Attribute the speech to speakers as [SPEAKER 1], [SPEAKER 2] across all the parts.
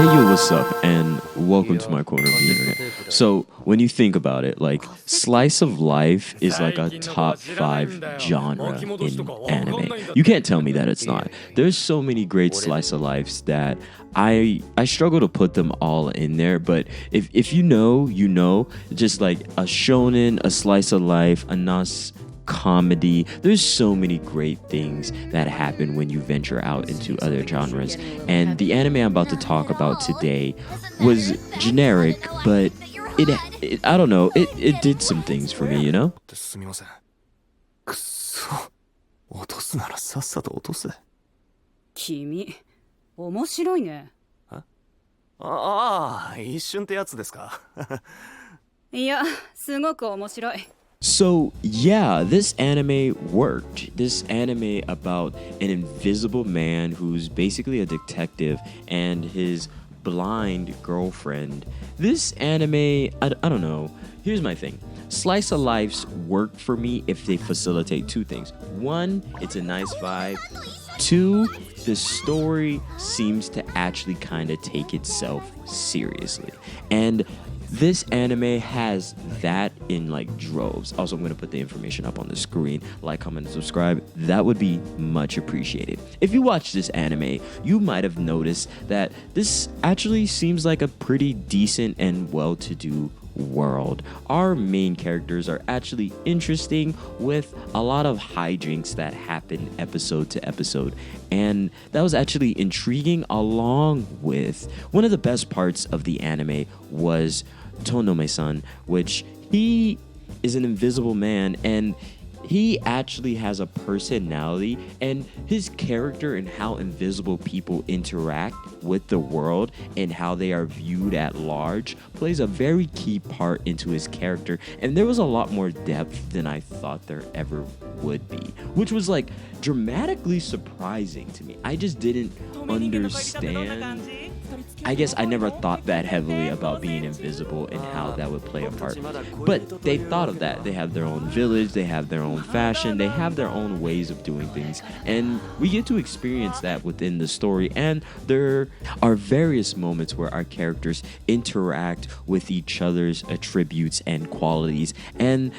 [SPEAKER 1] Hey yo, what's up? And welcome to my corner of the internet. So, when you think about it, like, slice of life is like a top five genre in anime. You can't tell me that it's not. There's so many great slice of lives that I struggle to put them all in there, but if you know, you know, just like a shonen, a slice of life, a nas comedy. There's so many great things that happen when you venture out into other genres. And the anime I'm about to talk about today was generic, but I don't know, it did some things for me, you know?
[SPEAKER 2] すみません。くっそ。落とすならさっさと落とせ。
[SPEAKER 3] 君、面白いね。
[SPEAKER 2] ああ、一瞬ってやつですか。
[SPEAKER 3] いや、すごく面白い。
[SPEAKER 1] So, yeah, this anime worked. This anime about an invisible man who's basically a detective and his blind girlfriend. This anime, I don't know. Here's my thing. Slice of lives work for me if they facilitate two things. One, it's a nice vibe. Two, the story seems to actually kind of take itself seriously. And this anime has that in like droves. Also, I'm going to put the information up on the screen. Like, comment, and subscribe. That would be much appreciated. If you watch this anime, you might have noticed that this actually seems like a pretty decent and well-to-do world. Our main characters are actually interesting with a lot of hijinks that happen episode to episode, and that was actually intriguing. Along with one of the best parts of the anime was Tonome-san, which he is an invisible man and he actually has a personality, and his character and how invisible people interact with the world and how they are viewed at large plays a very key part into his character. And there was a lot more depth than I thought there ever would be, which was like dramatically surprising to me. I just didn't understand. I guess I never thought that heavily about being invisible and how that would play a part. But they thought of that. They have their own village, they have their own fashion, they have their own ways of doing things. And we get to experience that within the story. And there are various moments where our characters interact with each other's attributes and qualities. And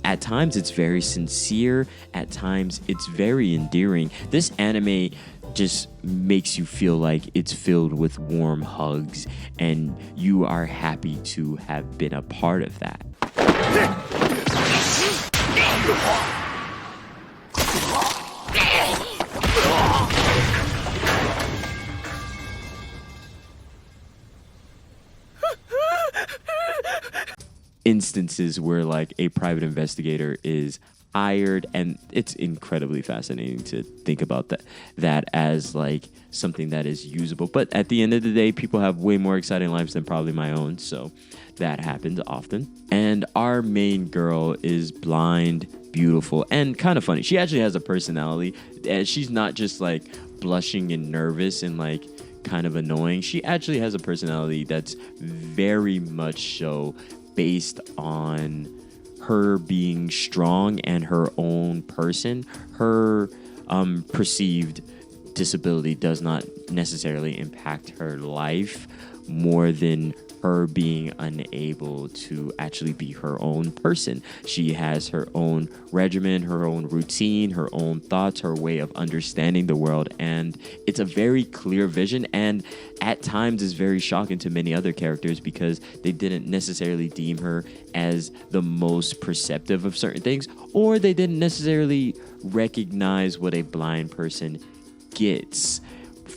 [SPEAKER 1] at times it's very sincere, at times it's very endearing. This anime just makes you feel like it's filled with warm hugs and you are happy to have been a part of that. Instances where like a private investigator is hired, and it's incredibly fascinating to think about that as like something that is usable. But at the end of the day, people have way more exciting lives than probably my own, so that happens often. And our main girl is blind, beautiful, and kind of funny. She actually has a personality, and she's not just like blushing and nervous and like kind of annoying. She actually has a personality that's very much so based on her being strong and her own person. Her perceived disability does not necessarily impact her life more than her being unable to actually be her own person. She has her own regimen, her own routine, her own thoughts, her way of understanding the world, and it's a very clear vision, and at times is very shocking to many other characters because they didn't necessarily deem her as the most perceptive of certain things, or they didn't necessarily recognize what a blind person gets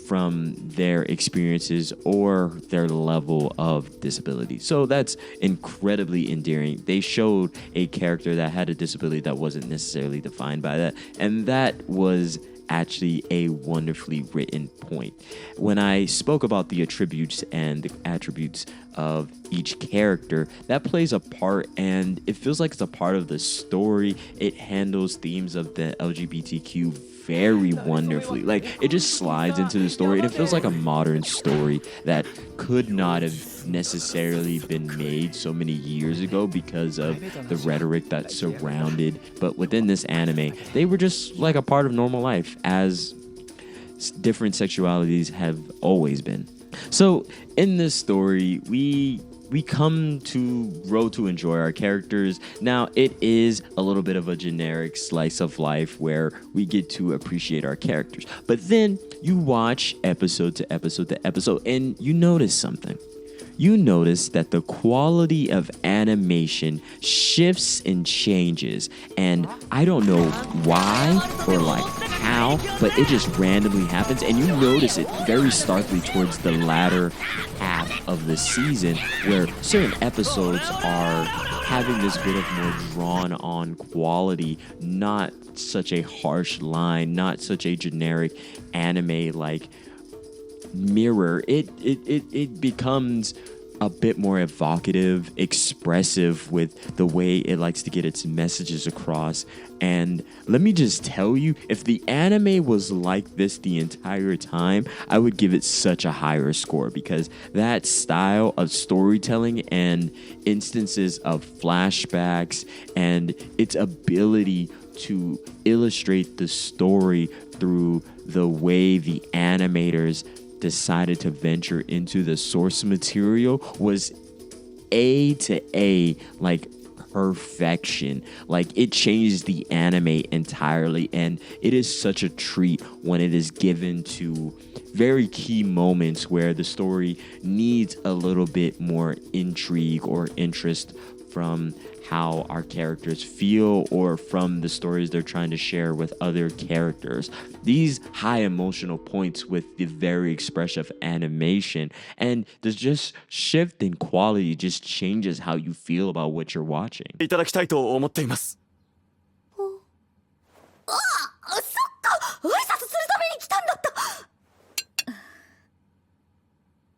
[SPEAKER 1] from their experiences or their level of disability. So that's incredibly endearing. They showed a character that had a disability that wasn't necessarily defined by that, and that was actually a wonderfully written point. When I spoke about the attributes and the attributes of each character, that plays a part, and it feels like it's a part of the story. It handles themes of the LGBTQ very wonderfully. Like, it just slides into the story, and it feels like a modern story that could not have necessarily been made so many years ago because of the rhetoric that surrounded. But within this anime, they were just like a part of normal life, as different sexualities have always been. So in this story, we come to grow to enjoy our characters. Now, it is a little bit of a generic slice of life where we get to appreciate our characters. But then you watch episode to episode to episode and you notice something. You notice that the quality of animation shifts and changes. And I don't know why or like how, but it just randomly happens. And you notice it very starkly towards the latter half of the season, where certain episodes are having this bit of more drawn on quality, not such a harsh line, not such a generic anime like mirror. It becomes a bit more evocative, expressive with the way it likes to get its messages across. And let me just tell you, if the anime was like this the entire time, I would give it such a higher score, because that style of storytelling and instances of flashbacks and its ability to illustrate the story through the way the animators decided to venture into the source material was A to A, like perfection. Like, it changed the anime entirely, and it is such a treat when it is given to very key moments where the story needs a little bit more intrigue or interest from how our characters feel or from the stories they're trying to share with other characters. These high emotional points with the very expressive animation and the just shift in quality just changes how you feel about what you're watching.
[SPEAKER 2] いただきたいと思っています。
[SPEAKER 3] そっか、挨拶するために来たんだった。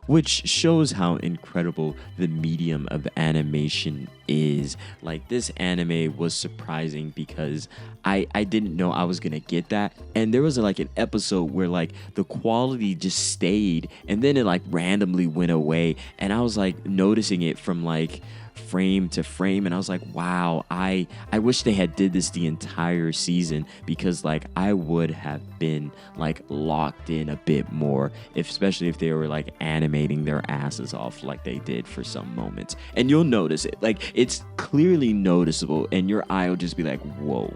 [SPEAKER 1] Which shows how incredible the medium of animation is. Like, this anime was surprising because I didn't know I was gonna get that. And there was like an episode where like the quality just stayed and then it like randomly went away. And I was like noticing it from like frame to frame, and I was like, wow, I wish they had did this the entire season, because like I would have been like locked in a bit more, especially if they were like animating their asses off like they did for some moments. And you'll notice it, like it's clearly noticeable and your eye will just be like, whoa.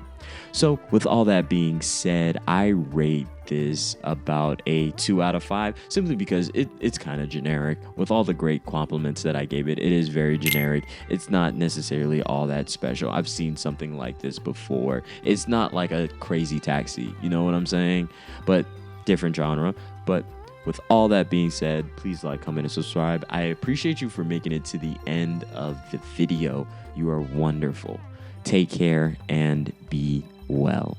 [SPEAKER 1] So with all that being said, I rate this about a 2 out of 5, simply because it's kind of generic. With all the great compliments that I gave it, it is very generic. It's not necessarily all that special. I've seen something like this before. It's not like a Crazy Taxi, you know what I'm saying? But different genre. But with all that being said, please like, comment, and subscribe. I appreciate you for making it to the end of the video. You are wonderful. Take care and be well.